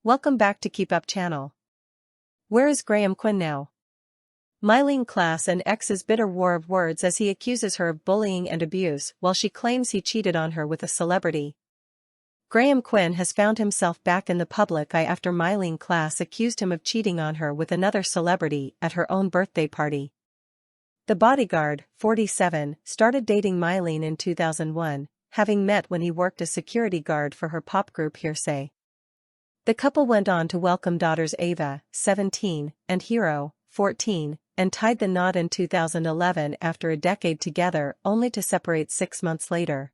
Welcome back to KEEPUP channel. Where is Graham Quinn now? Myleene Klass and ex's bitter war of words as he accuses her of bullying and abuse while she claims he cheated on her with a celebrity. Graham Quinn has found himself back in the public eye after Myleene Klass accused him of cheating on her with another celebrity at her own birthday party. The bodyguard, 47, started dating Myleene in 2001, having met when he worked as security guard for her pop group Hearsay. The couple went on to welcome daughters Ava, 17, and Hero, 14, and tied the knot in 2011 after a decade together only to separate 6 months later.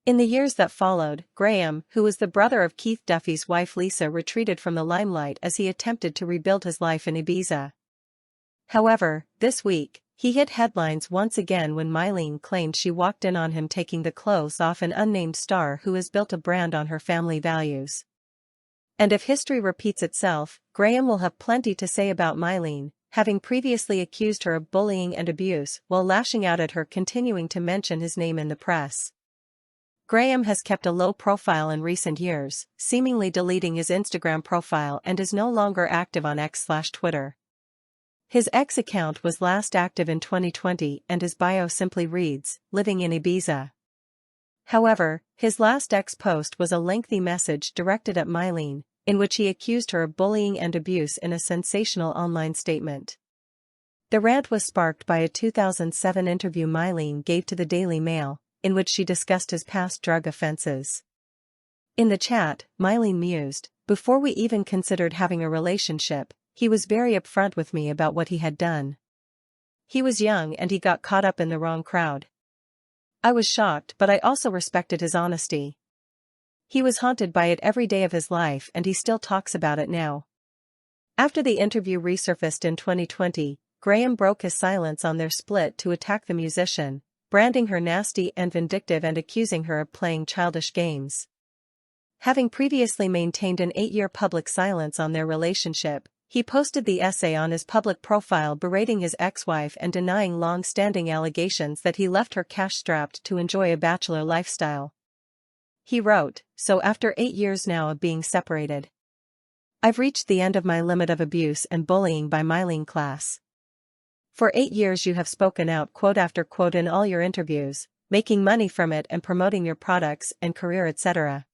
In the years that followed, Graham, who was the brother of Keith Duffy's wife Lisa, retreated from the limelight as he attempted to rebuild his life in Ibiza. However, this week, he hit headlines once again when Myleene claimed she walked in on him taking the clothes off an unnamed star who has built a brand on her family values. And if history repeats itself, Graham will have plenty to say about Myleene, having previously accused her of bullying and abuse while lashing out at her continuing to mention his name in the press. Graham has kept a low profile in recent years, seemingly deleting his Instagram profile and is no longer active on X/Twitter. His X account was last active in 2020 and his bio simply reads, "Living in Ibiza." However, his last X post was a lengthy message directed at Myleene, in which he accused her of bullying and abuse in a sensational online statement. The rant was sparked by a 2007 interview Myleene gave to the Daily Mail, in which she discussed his past drug offenses. In the chat, Myleene mused, "Before we even considered having a relationship, he was very upfront with me about what he had done. He was young and he got caught up in the wrong crowd. I was shocked, but I also respected his honesty. He was haunted by it every day of his life and he still talks about it now." After the interview resurfaced in 2020, Graham broke his silence on their split to attack the musician, branding her nasty and vindictive and accusing her of playing childish games. Having previously maintained an 8-year public silence on their relationship, he posted the essay on his public profile berating his ex-wife and denying long-standing allegations that he left her cash-strapped to enjoy a bachelor lifestyle. He wrote, "So after 8 years now of being separated, I've reached the end of my limit of abuse and bullying by Myleene Klass. For 8 years you have spoken out quote after quote in all your interviews, making money from it and promoting your products and career etc."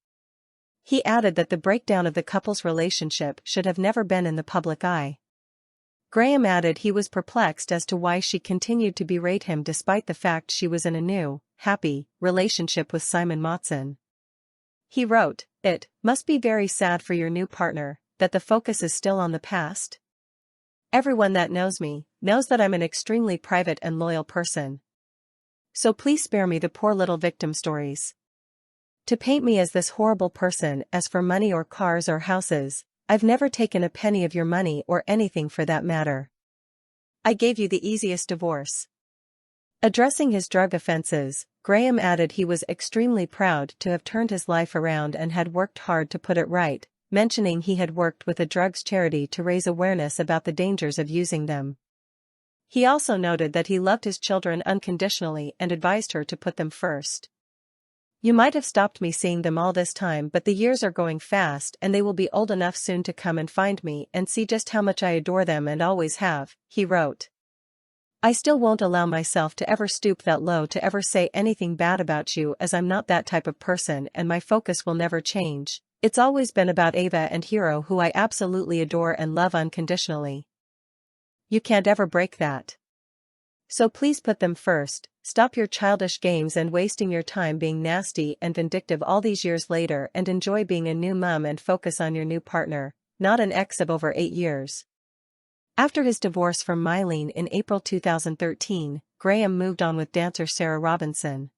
He added that the breakdown of the couple's relationship should have never been in the public eye. Graham added he was perplexed as to why she continued to berate him despite the fact she was in a new, happy, relationship with Simon Motson. He wrote, "It must be very sad for your new partner, that the focus is still on the past. Everyone that knows me, knows that I'm an extremely private and loyal person. So please spare me the poor little victim stories. To paint me as this horrible person, as for money or cars or houses, I've never taken a penny of your money or anything for that matter. I gave you the easiest divorce." Addressing his drug offenses, Graham added he was extremely proud to have turned his life around and had worked hard to put it right, mentioning he had worked with a drugs charity to raise awareness about the dangers of using them. He also noted that he loved his children unconditionally and advised her to put them first. "You might have stopped me seeing them all this time, but the years are going fast and they will be old enough soon to come and find me and see just how much I adore them and always have," he wrote. "I still won't allow myself to ever stoop that low to ever say anything bad about you, as I'm not that type of person and my focus will never change. It's always been about Ava and Hero, who I absolutely adore and love unconditionally. You can't ever break that. So please put them first, stop your childish games and wasting your time being nasty and vindictive all these years later and enjoy being a new mom and focus on your new partner, not an ex of over 8 years." After his divorce from Myleene in April 2013, Graham moved on with dancer Sarah Robinson.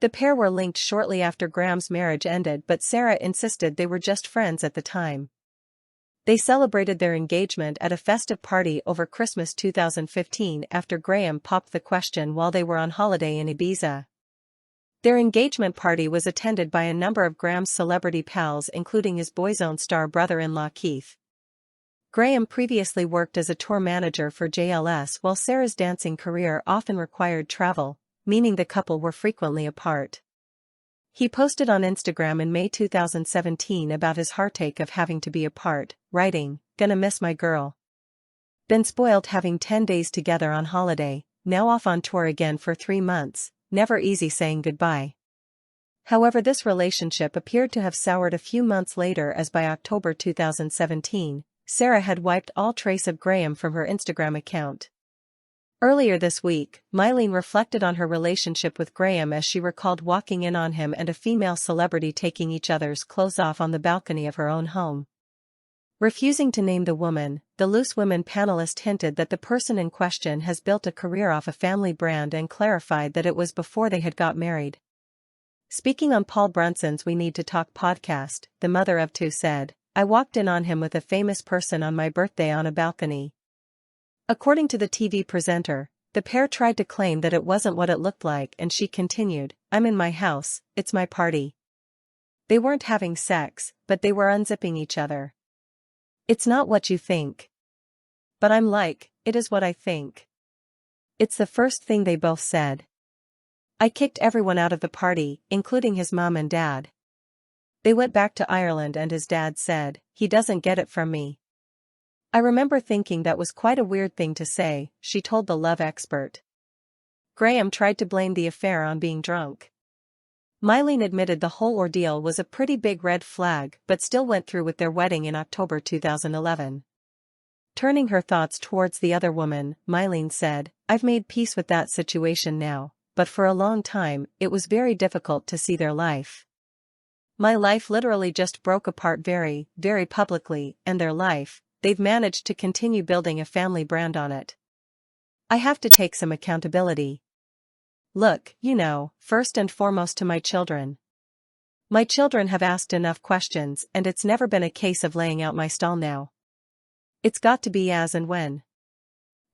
The pair were linked shortly after Graham's marriage ended, but Sarah insisted they were just friends at the time. They celebrated their engagement at a festive party over Christmas 2015 after Graham popped the question while they were on holiday in Ibiza. Their engagement party was attended by a number of Graham's celebrity pals, including his Boyzone star brother-in-law Keith. Graham previously worked as a tour manager for JLS, while Sarah's dancing career often required travel, meaning the couple were frequently apart. He posted on Instagram in May 2017 about his heartache of having to be apart, writing, "Gonna miss my girl. Been spoiled having 10 days together on holiday, now off on tour again for 3 months, never easy saying goodbye." However, this relationship appeared to have soured a few months later, as by October 2017, Sarah had wiped all trace of Graham from her Instagram account. Earlier this week, Myleene reflected on her relationship with Graham as she recalled walking in on him and a female celebrity taking each other's clothes off on the balcony of her own home. Refusing to name the woman, the Loose Women panelist hinted that the person in question has built a career off a family brand and clarified that it was before they had got married. Speaking on Paul Brunson's We Need to Talk podcast, the mother of two said, "I walked in on him with a famous person on my birthday on a balcony." According to the TV presenter, the pair tried to claim that it wasn't what it looked like, and she continued, "I'm in my house, it's my party." They weren't having sex, but they were unzipping each other. "It's not what you think. But I'm like, it is what I think." It's the first thing they both said. "I kicked everyone out of the party, including his mom and dad. They went back to Ireland and his dad said, 'He doesn't get it from me.' I remember thinking that was quite a weird thing to say," she told the Love expert. Graham tried to blame the affair on being drunk. Myleene admitted the whole ordeal was a pretty big red flag, but still went through with their wedding in October 2011. Turning her thoughts towards the other woman, Myleene said, "I've made peace with that situation now, but for a long time, it was very difficult to see their life. My life literally just broke apart very, very publicly, and their life, they've managed to continue building a family brand on it. I have to take some accountability. Look, first and foremost to my children. My children have asked enough questions, and it's never been a case of laying out my stall now. It's got to be as and when.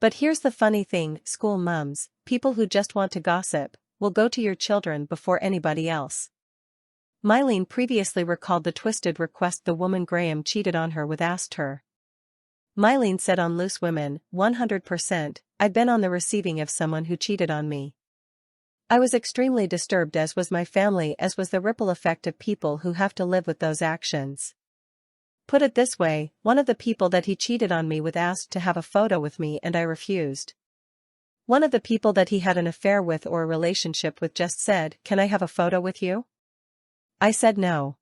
But here's the funny thing, school mums, people who just want to gossip, will go to your children before anybody else." Myleene previously recalled the twisted request the woman Graham cheated on her with asked her. Myleene said on Loose Women, 100%, "I'd been on the receiving of someone who cheated on me. I was extremely disturbed, as was my family, as was the ripple effect of people who have to live with those actions. Put it this way, one of the people that he cheated on me with asked to have a photo with me and I refused. One of the people that he had an affair with or a relationship with just said, 'Can I have a photo with you?' I said no.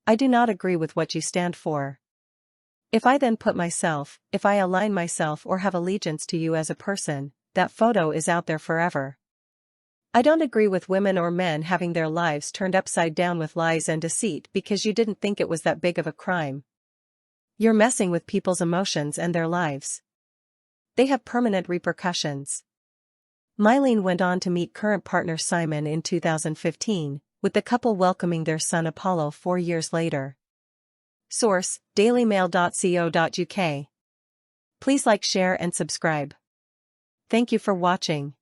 I do not agree with what you stand for. If I then if I align myself or have allegiance to you as a person, that photo is out there forever. I don't agree with women or men having their lives turned upside down with lies and deceit because you didn't think it was that big of a crime. You're messing with people's emotions and their lives. They have permanent repercussions." Myleene went on to meet current partner Simon in 2015, with the couple welcoming their son Apollo 4 years later. Source: dailymail.co.uk. Please like, share and subscribe. Thank you for watching.